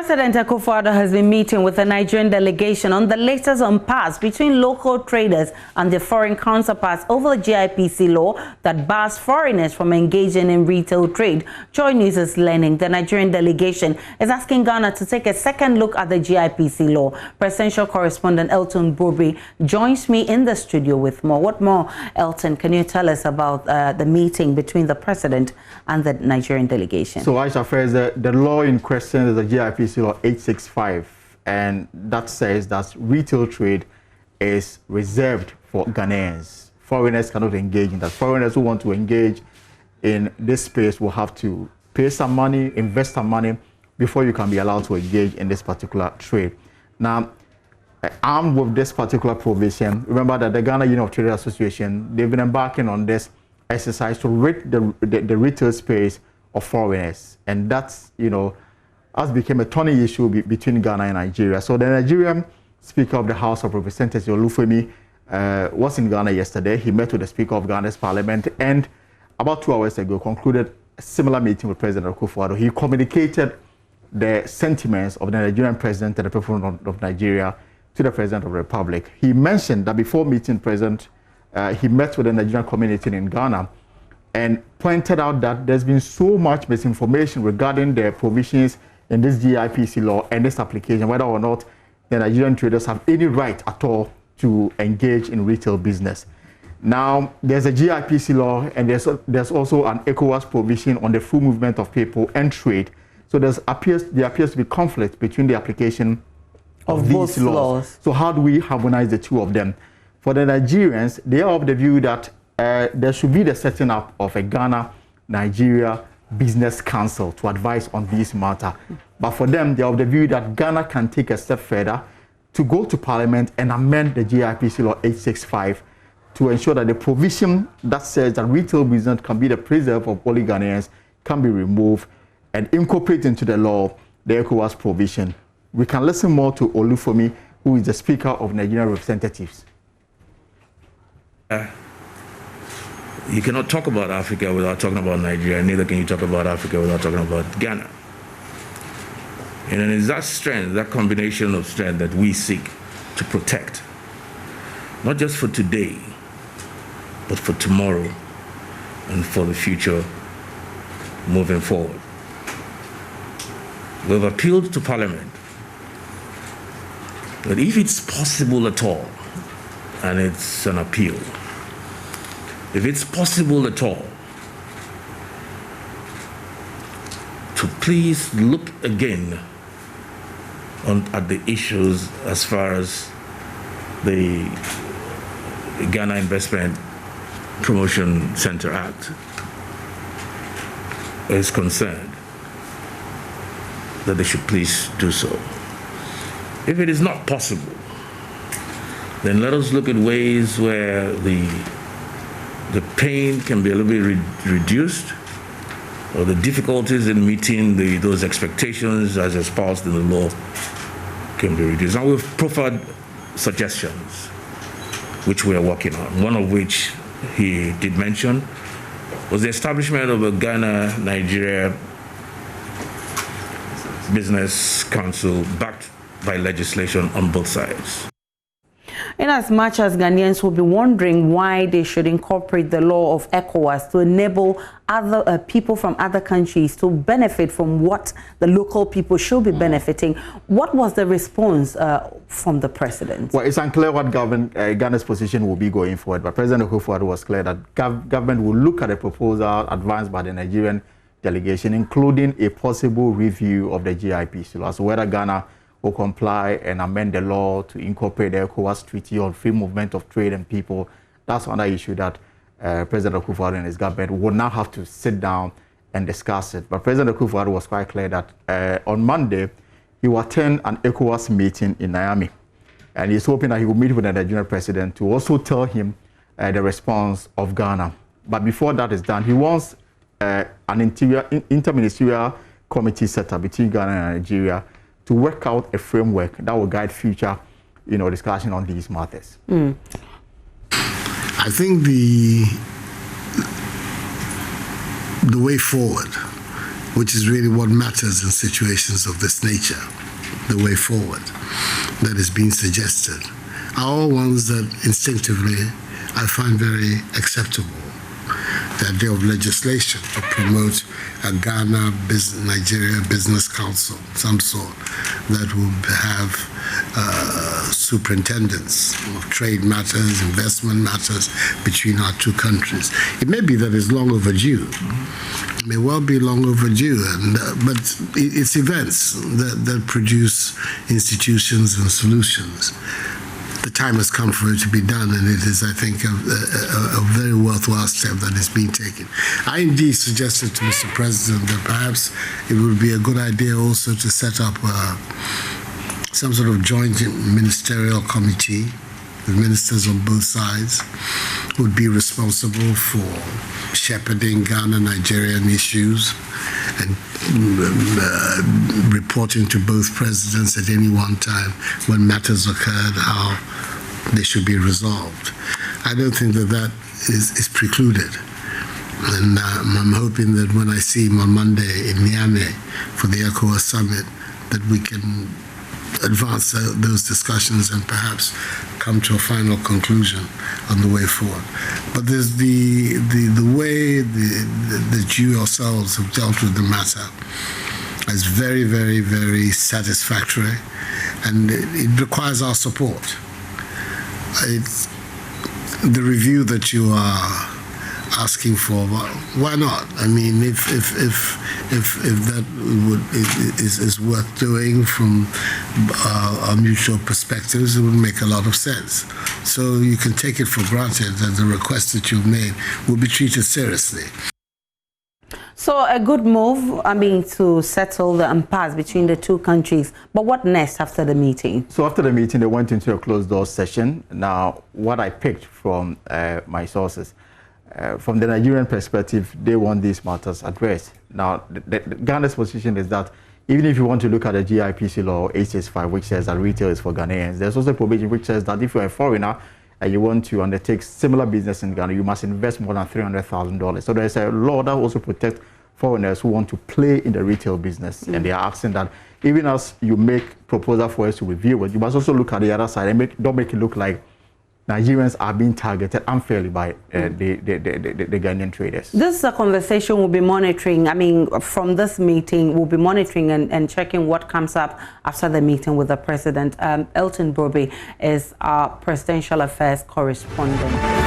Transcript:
President Akufo Addo has been meeting with the Nigerian delegation on the latest impasse between local traders and their foreign counterparts over the GIPC law that bars foreigners from engaging in retail trade. Joy News is learning the Nigerian delegation is asking Ghana to take a second look at the GIPC law. Presidential correspondent Elton Bobri joins me in the studio with more. What more, Elton, can you tell us about the meeting between the president and the Nigerian delegation? So, Aisha, first, the law in question is the GIPC law 865, and that says that retail trade is reserved for Ghanaians. Foreigners cannot engage in that. Foreigners who want to engage in this space will have to pay some money, invest some money before you can be allowed to engage in this particular trade. Now, armed with this particular provision, remember that the Ghana Union of Trade Association, they've been embarking on this exercise to rid the retail space of foreigners, and that's, has become a thorny issue between Ghana and Nigeria. So the Nigerian Speaker of the House of Representatives, Olufemi, was in Ghana yesterday. He met with the Speaker of Ghana's Parliament, and about 2 hours ago concluded a similar meeting with President Akufo Addo. He communicated the sentiments of the Nigerian President and the people of Nigeria to the President of the Republic. He mentioned that before meeting President, he met with the Nigerian community in Ghana and pointed out that there's been so much misinformation regarding the provisions in this GIPC law and this application, whether or not the Nigerian traders have any right at all to engage in retail business. Now, there's a GIPC law, and there's also an ECOWAS provision on the free movement of people and trade. So there appears to be conflict between the application of these laws. So how do we harmonize the two of them? For the Nigerians, they are of the view that there should be the setting up of a Ghana-Nigeria Business Council to advise on this matter. But for them, they are of the view that Ghana can take a step further to go to Parliament and amend the GIPC law 865 to ensure that the provision that says that retail business can be the preserve of all Ghanaians can be removed and incorporate into the law the ECOWAS provision. We can listen more to Olufemi, who is the Speaker of Nigerian Representatives. You cannot talk about Africa without talking about Nigeria, neither can you talk about Africa without talking about Ghana. And it's that strength, that combination of strength that we seek to protect, not just for today, but for tomorrow and for the future moving forward. We've appealed to Parliament that if it's possible at all, and it's an appeal, if it's possible at all, to please look again at the issues as far as the Ghana Investment Promotion Center Act is concerned, that they should please do so. If it is not possible, then let us look at ways where the pain can be a little bit reduced, or the difficulties in meeting those expectations as espoused in the law can be reduced. And we've proffered suggestions which we are working on. One of which he did mention was the establishment of a Ghana-Nigeria Business Council backed by legislation on both sides. In as much as Ghanaians will be wondering why they should incorporate the law of ECOWAS to enable other people from other countries to benefit from what the local people should be benefiting, what was the response from the president? Well, it's unclear what Ghana's position will be going forward, but President Akufo Addo was clear that government will look at a proposal advanced by the Nigerian delegation, including a possible review of the GIPC law, so whether Ghana will comply and amend the law to incorporate the ECOWAS Treaty on free movement of trade and people. That's another issue that President Akufo Addo and his government will now have to sit down and discuss it. But President Akufo Addo was quite clear that on Monday, he will attend an ECOWAS meeting in Miami. And he's hoping that he will meet with the Nigerian president to also tell him the response of Ghana. But before that is done, he wants an interministerial committee set up between Ghana and Nigeria to work out a framework that will guide future, discussion on these matters. I think the way forward which is really what matters in situations of this nature, the way forward that is being suggested, are all ones that instinctively I find very acceptable. The idea of legislation to promote a Ghana-Nigeria Business Council, some sort, that will have superintendents of trade matters, investment matters between our two countries. It may be that it's long overdue. It may well be long overdue, but it's events that produce institutions and solutions. The time has come for it to be done, and it is, I think, a very worthwhile step that is being taken. I indeed suggested to Mr. President that perhaps it would be a good idea also to set up some sort of joint ministerial committee with ministers on both sides who would be responsible for shepherding Ghana-Nigerian issues and reporting to both presidents at any one time when matters occurred, how they should be resolved. I don't think that is precluded. And I'm hoping that when I see him on Monday in Niamey for the ECOWAS summit, that we can advance those discussions and perhaps come to a final conclusion on the way forward. But there's the way that you yourselves have dealt with the matter is very, very, very satisfactory, and it requires our support. It's the review that you are asking for. Why not? I mean, if that is worth doing from our mutual perspectives, it would make a lot of sense. So you can take it for granted that the request that you've made will be treated seriously. So a good move, I mean, to settle the impasse between the two countries. But what next after the meeting? So after the meeting, they went into a closed-door session. Now, what I picked from my sources, from the Nigerian perspective, they want these matters addressed. Now, the Ghana's position is that even if you want to look at the GIPC law 865, which says that retail is for Ghanaians, there's also a provision which says that if you're a foreigner and you want to undertake similar business in Ghana, you must invest more than $300,000. So there's a law that also protects foreigners who want to play in the retail business. And they are asking that even as you make proposal for us to review it, you must also look at the other side and don't make it look like Nigerians are being targeted unfairly by the Ghanaian traders. This is a conversation we'll be monitoring. I mean, from this meeting, we'll be monitoring and checking what comes up after the meeting with the president. Elton Broby is our presidential affairs correspondent.